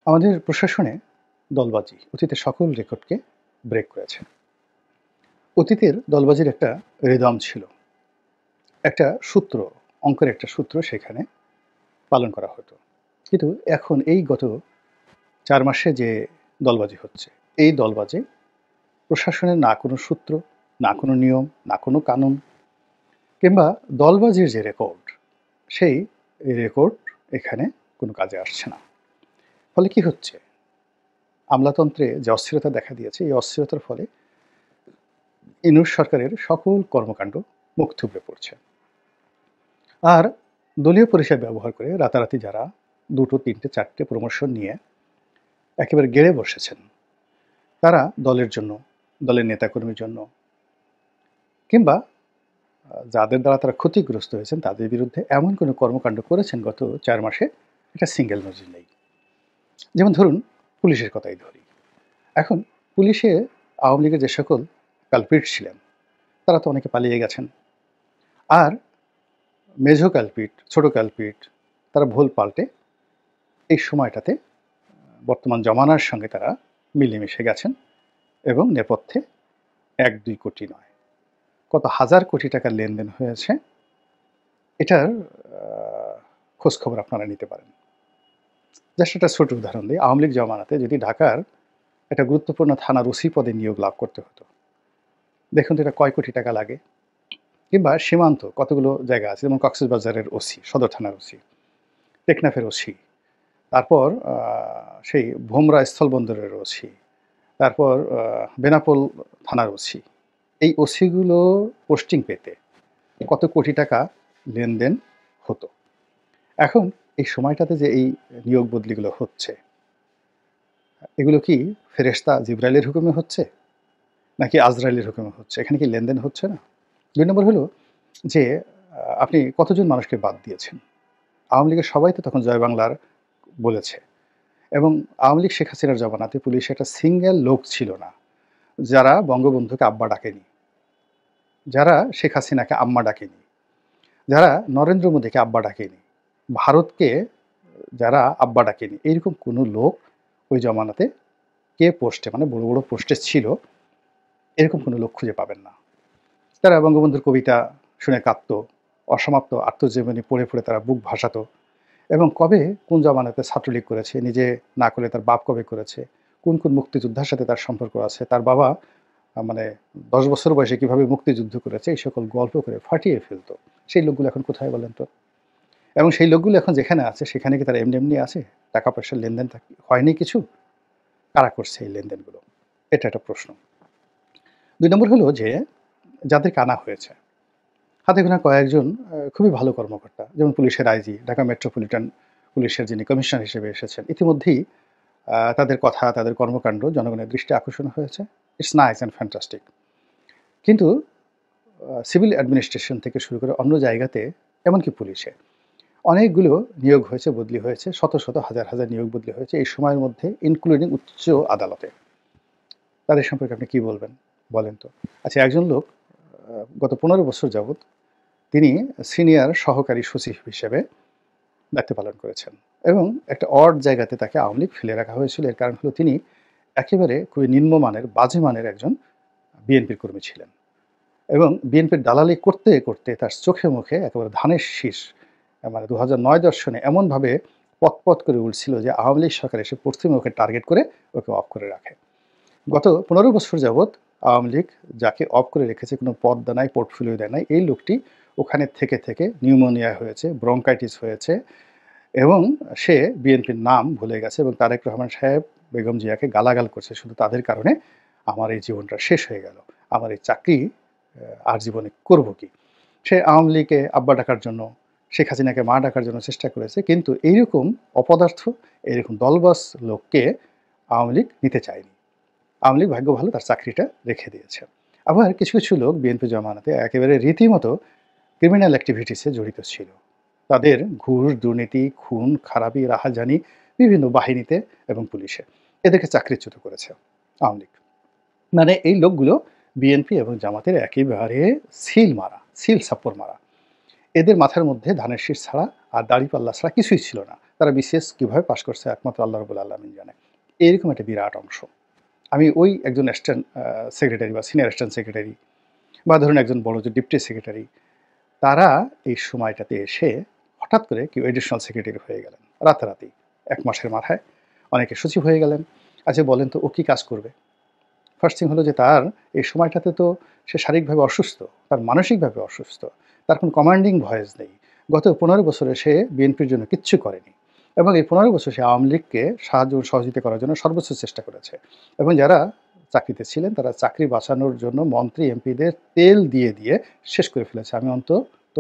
আমাদের প্রশাসনে দলবাজি অতীতের সকল রেকর্ডকে ব্রেক করেছে। অতীতের দলবাজির একটা রিদম ছিল। একটা সূত্র, অঙ্কের একটা সূত্র সেখানে পালন করা হতো। কিন্তু এখন এই গত ৪ মাসে যে দলবাজি হচ্ছে, এই দলবাজি প্রশাসনের না কোনো সূত্র, না কোনো নিয়ম, না কোনো কানুন কিংবা দলবাজির যে রেকর্ড, সেই রেকর্ড এখানে কোনো কাজে আসছে না। ফলে কি হচ্ছে? আমলাতন্ত্রে যে অস্থিরতা দেখা দিয়েছে, এই অস্থিরতার ফলে ইউনূস সরকারের সকল কর্মকাণ্ড মুখ থুবড়ে পড়ছে। আর দলীয় পরিষেবা ব্যবহার করে রাতারাতি যারা ২টো, ৩টে, ৪টে প্রমোশন নিয়ে একেবারে গেড়ে বসেছেন, তারা দলের জন্য, দলের নেতাকর্মীর জন্য কিংবা যাদের দ্বারা তারা ক্ষতিগ্রস্ত হয়েছেন তাদের বিরুদ্ধে এমন কোনো কর্মকাণ্ড করেছেন গত ৪ মাসে, এটা সিঙ্গেল নজির নেই। যেমন ধরুন পুলিশের কথাই ধরি। এখন পুলিশে আওয়ামী লীগের যে সকল কালপ্রিট ছিলেন, তারা তো অনেকে পালিয়ে গেছেন। আর মেজো কালপিট, ছোট কালপিট তারা ভুল পাল্টে এই সময়টাতে বর্তমান জমানার সঙ্গে তারা মিলেমিশে গেছেন এবং নেপথ্যে ১-২ কোটি নয়, কত হাজার কোটি টাকার লেনদেন হয়েছে, এটার খোঁজখবর আপনারা নিতে পারেন। জাস্ট একটা ছোট উদাহরণ দিই। আওয়ামী লীগ জমানাতে যদি ঢাকার একটা গুরুত্বপূর্ণ থানার ওসি পদে নিয়োগ লাভ করতে হতো, দেখুন তো এটা কয় কোটি টাকা লাগে। কিংবা সীমান্ত কতগুলো জায়গা আছে, যেমন কক্সবাজারের ওসি, সদর থানার ওসি, টেকনাফের ওসি, তারপর সেই ভোমরা স্থলবন্দরের ওসি, তারপর বেনাপোল থানার ওসি। এই ওসিগুলো পোস্টিং পেতে কত কোটি টাকা লেনদেন হতো। এখন এই সময়টাতে যে এই নিয়োগ বদলিগুলো হচ্ছে, এগুলো কি ফেরেশতা জিবরাইলের হুকুমে হচ্ছে নাকি আজরাইলের হুকুমে হচ্ছে? এখানে কি লেনদেন হচ্ছে না? ২ নম্বর হলো যে আপনি কতজন মানুষকে বাদ দিয়েছেন? আওয়ামী লীগের সবাই তো তখন জয় বাংলার বলেছে এবং আওয়ামী লীগ শেখ হাসিনার জমানাতে পুলিশে একটা সিঙ্গেল লোক ছিল না যারা বঙ্গবন্ধুকে আব্বা ডাকেনি, যারা শেখ হাসিনাকে আম্মা ডাকেনি, যারা নরেন্দ্র মোদীকে আব্বা ডাকেনি, ভারতকে যারা আব্বা ডাকেনি, এইরকম কোনো লোক ওই জমানাতে কে পোস্টে মানে বড় বড় পোস্টে ছিল, এরকম কোনো লোক খুঁজে পাবেন না। তারা বঙ্গবন্ধুর কবিতা শুনে কাঁদত, অসমাপ্ত আত্মজীবনী পড়ে পড়ে তারা বুক ভাসাতো এবং কবে কোন জমানাতে ছাত্রলীগ করেছে, নিজে না করলে তার বাপ কবে করেছে, কোন কোন মুক্তিযোদ্ধার সাথে তার সম্পর্ক আছে, তার বাবা মানে ১০ বছর বয়সে কীভাবে মুক্তিযুদ্ধ করেছে, এই সকল গল্প করে ফাটিয়ে ফেলতো। সেই লোকগুলো এখন কোথায় বলেন তো? এবং সেই লোকগুলো এখন যেখানে আছে সেখানে কি তারা এমনি এমনি আছে? টাকা পয়সার লেনদেন হয়নি কিছু? কারা করছে এই লেনদেনগুলো? এটা একটা প্রশ্ন। ২ নম্বর হলো যে যাদেরকে আনা হয়েছে, হাতে গোনা কয়েকজন খুবই ভালো কর্মকর্তা, যেমন পুলিশের আইজি, ঢাকা মেট্রোপলিটন পুলিশের যিনি কমিশনার হিসেবে এসেছেন, ইতিমধ্যেই তাদের কথা, তাদের কর্মকাণ্ড জনগণের দৃষ্টি আকর্ষণ হয়েছে। It's nice and fantastic. কিন্তু সিভিল অ্যাডমিনিস্ট্রেশন থেকে শুরু করে অন্য জায়গাতে, এমনকি পুলিশে অনেকগুলো নিয়োগ হয়েছে, বদলি হয়েছে, শত শত হাজার হাজার নিয়োগ বদলি হয়েছে এই সময়ের মধ্যে, ইনক্লুডিং উচ্চ আদালতে। তাদের সম্পর্কে আপনি কী বলবেন বলেন তো? আচ্ছা, একজন লোক গত ১৫ বছর যাবৎ তিনি সিনিয়র সহকারী সচিব হিসেবে দায়িত্ব পালন করেছেন এবং একটা অড জায়গাতে তাকে আওয়ামী লীগ ফেলে রাখা হয়েছিল। এর কারণ হলো তিনি একেবারে খুবই নিম্নমানের, বাজে মানের একজন বিএনপির কর্মী ছিলেন এবং বিএনপির দালালি করতে করতে তার চোখে মুখে একেবারে ধানের শীষ, মানে ২০০৯-১০ সনে এমনভাবে পথ করে উঠছিল যে আওয়ামী লীগ সরকার এসে প্রথমে ওকে টার্গেট করে ওকে অফ করে রাখে। গত ১৫ বছর যাবৎ আওয়ামী লীগ যাকে অফ করে রেখেছে, কোনো পদ দেয় নাই, পোর্টফোলিও দেয় নাই, এই লোকটি ওখানে থেকে থেকে নিউমোনিয়া হয়েছে, ব্রঙ্কাইটিস হয়েছে এবং সে বিএনপির নাম ভুলে গেছে এবং তারেক রহমান সাহেব, বেগম জিয়াকে গালাগাল করছে, শুধু তাদের কারণে আমার এই জীবনটা শেষ হয়ে গেল, আমার এই চাকরি আর জীবনে করব কি। সে আওয়ামী লীগকে আব্বা ডাকার জন্য, শেখ হাসিনাকে মা ডাকার জন্য চেষ্টা করেছে, কিন্তু এইরকম অপদার্থ, এইরকম দলবাস লোককে আওয়ামী লীগ নিতে চায়নি। আওয়ামী লীগ ভাগ্য ভালো তার চাকরিটা রেখে দিয়েছে। আবার কিছু কিছু লোক বিএনপি জমানাতে একেবারে রীতিমতো ক্রিমিনাল অ্যাক্টিভিটিসে জড়িত ছিল। তাদের ঘুষ, দুর্নীতি, খুন, খারাপি, রাহাজানি বিভিন্ন বাহিনীতে এবং পুলিশে, এদেরকে চাকরিচ্যুত করেছে আওয়ামী লীগ। মানে এই লোকগুলো বিএনপি এবং জামাতের একেবারে সিল সাপ্পর মারা। এদের মাথার মধ্যে ধানের শীষ ছাড়া আর দাড়িপাল্লা ছাড়া কিছুই ছিল না। তারা বিসিএস কীভাবে পাশ করছে একমাত্র আল্লাহ রাব্বুল আলামিন জানে। এইরকম একটা বিরাট অংশ। আমি ওই একজন অ্যাসিস্ট্যান্ট সেক্রেটারি বা সিনিয়র অ্যাসিস্ট্যান্ট সেক্রেটারি বা ধরুন একজন বড় যে ডেপুটি সেক্রেটারি, তারা এই সময়টাতে এসে হঠাৎ করে কেউ এডিশনাল সেক্রেটারি হয়ে গেলেন রাতারাতি, ১ মাসের মাথায়। অনেকে সচিব হয়ে গেলেন। আচ্ছা বলেন তো ও কী কাজ করবে? ফার্স্ট থিং হলো যে তার এই সময়টাতে তো সে শারীরিকভাবে অসুস্থ, তার মানসিকভাবে অসুস্থ, তার কোনো কমান্ডিং ভয়েস নেই। গত ১৫ বছরে সে বিএনপির জন্য কিচ্ছু করেনি এবং এই ১৫ বছর সে আওয়ামী লীগকে সাহায্য সহযোগিতা করার জন্য সর্বোচ্চ চেষ্টা করেছে এবং যারা চাকরিতে ছিলেন তারা চাকরি বাঁচানোর জন্য মন্ত্রী এমপিদের তেল দিয়ে দিয়ে শেষ করে ফেলেছে। আমি অন্তত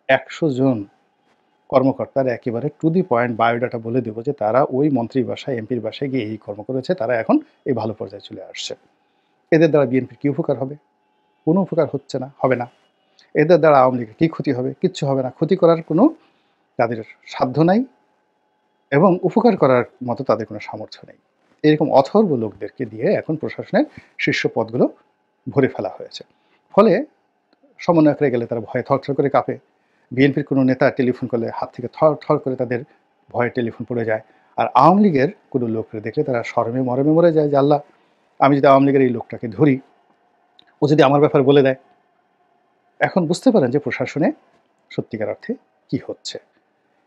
১০০ জন কর্মকর্তার একেবারে টু দি পয়েন্ট বায়োডাটা বলে দেবো যে তারা ওই মন্ত্রীর বাসায় এমপির বাসায় গিয়ে এই কর্ম করেছে, তারা এখন এই ভালো পর্যায়ে চলে আসছে। এদের দ্বারা বিএনপির কী উপকার হবে? কোনো উপকার হচ্ছে না, হবে না। এদের দ্বারা আওয়ামী লীগের কী ক্ষতি হবে? কিচ্ছু হবে না। ক্ষতি করার কোনো তাদের সাধ্য নাই এবং উপকার করার মতো তাদের কোনো সামর্থ্য নেই। এরকম অথর্ব লোকদেরকে দিয়ে এখন প্রশাসনের শীর্ষ পদগুলো ভরে ফেলা হয়েছে। ফলে সমন্বয়করা গেলে তারা ভয়ে থরথর করে কাঁপে। বিএনপির কোনো নেতা টেলিফোন করলে হাত থেকে থর করে তাদের ভয়ে টেলিফোন পড়ে যায়। আর আওয়ামী লীগের কোনো লোককে দেখলে তারা শরমে মরমে মরে যায় যে আল্লাহ, আমি যদি আওয়ামী লীগের এই লোকটাকে ধরি, ও যদি আমার ব্যাপারে বলে দেয়। এখন বুঝতে পারেন যে প্রশাসনে সত্যিকার অর্থে কী হচ্ছে।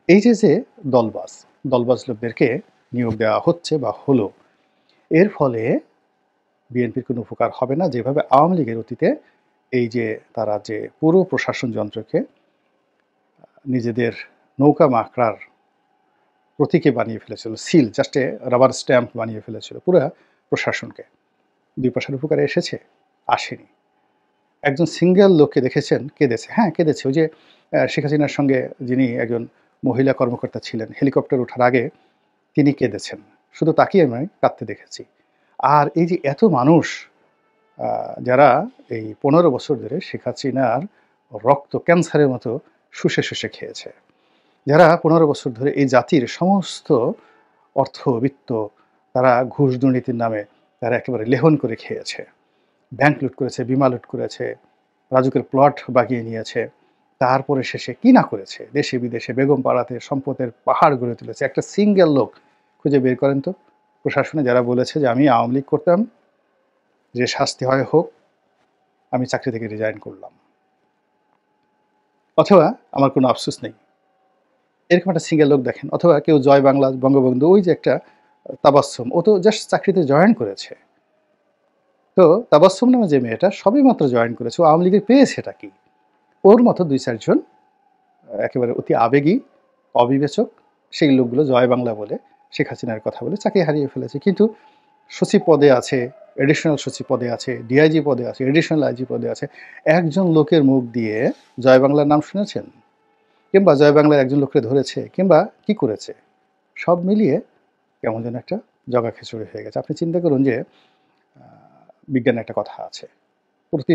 এই যে দলবাজ লোকদেরকে নিয়োগ দেওয়া হচ্ছে বা হলো, এর ফলে বিএনপির কোনো উপকার হবে না। যেভাবে আওয়ামী লীগের অতীতে এই যে তারা যে পুরো প্রশাসন যন্ত্রকে নিজেদের নৌকা মাকড়ার প্রতীকে বানিয়ে ফেলেছিল, সিল জাস্ট রাবার স্ট্যাম্প বানিয়ে ফেলেছিল পুরো প্রশাসনকে। ২ পয়সার উপকারে এসেছে? আসেনি। একজন সিঙ্গেল লোককে দেখেছেন কেঁদেছে? হ্যাঁ, কেঁদেছে। ওই যে শেখ হাসিনার সঙ্গে যিনি একজন মহিলা কর্মকর্তা ছিলেন, হেলিকপ্টার ওঠার আগে তিনি কেঁদেছেন। শুধু তাকেই আমি কাঁদতে দেখেছি। আর এই যে এত মানুষ যারা এই ১৫ বছর ধরে শেখ হাসিনার রক্ত ক্যান্সারের মতো শুষে খেয়েছে, যারা ১৫ বছর ধরে এই জাতির সমস্ত অর্থবিত্ত তারা ঘুষ দুর্নীতির নামে তারা একেবারে লেহন করে খেয়েছে, ব্যাংক লুট করেছে, বিমা লুট করেছে, রাজুকের প্লট বাগিয়ে নিয়েছে, তারপরে শেষে কি না করেছে, দেশে বিদেশে বেগম পাড়াতে সম্পদের পাহাড় গড়ে তুলেছে। একটা সিঙ্গেল লোক খুঁজে বের করেন তো প্রশাসনে যারা বলেছে যে আমি আওয়ামী লীগ করতাম, যে শাস্তি হয় হোক, আমি চাকরি থেকে রিজাইন করলাম, অথবা আমার কোনো আফসোস নেই, এরকম একটা সিঙ্গেল লোক দেখেন। অথবা কেউ জয় বাংলা, বঙ্গবন্ধু, ওই যে একটা তাবাস্সুম, ও তো জাস্ট চাকরিতে জয়েন করেছে। তো তাবাস্সুম নামে যে মেয়েটা সবেমাত্র জয়েন করেছে, ও আওয়ামী লীগের পেয়েছেটা কি? ওর মতো ২-৪ জন একেবারে অতি আবেগী, অবিবেচক সেই লোকগুলো জয় বাংলা বলে শেখ হাসিনার কথা বলে চাকরি হারিয়ে ফেলেছে। কিন্তু সচিব পদে আছে, এডিশনাল সচিব পদে আছে, ডিআইজি পদে আছে, এডিশনাল আইজি পদে আছে। একজন লোকের মুখ দিয়ে জয় বাংলার নাম শুনেছেন? কিংবা জয় বাংলার একজন লোককে ধরেছে? কিংবা কি করেছে? সব মিলিয়ে কেমন যেন একটা জগা খিচুড়ি হয়ে গেছে। আপনি চিন্তা করুন যে বিজ্ঞানে একটা কথা আছে, প্রতি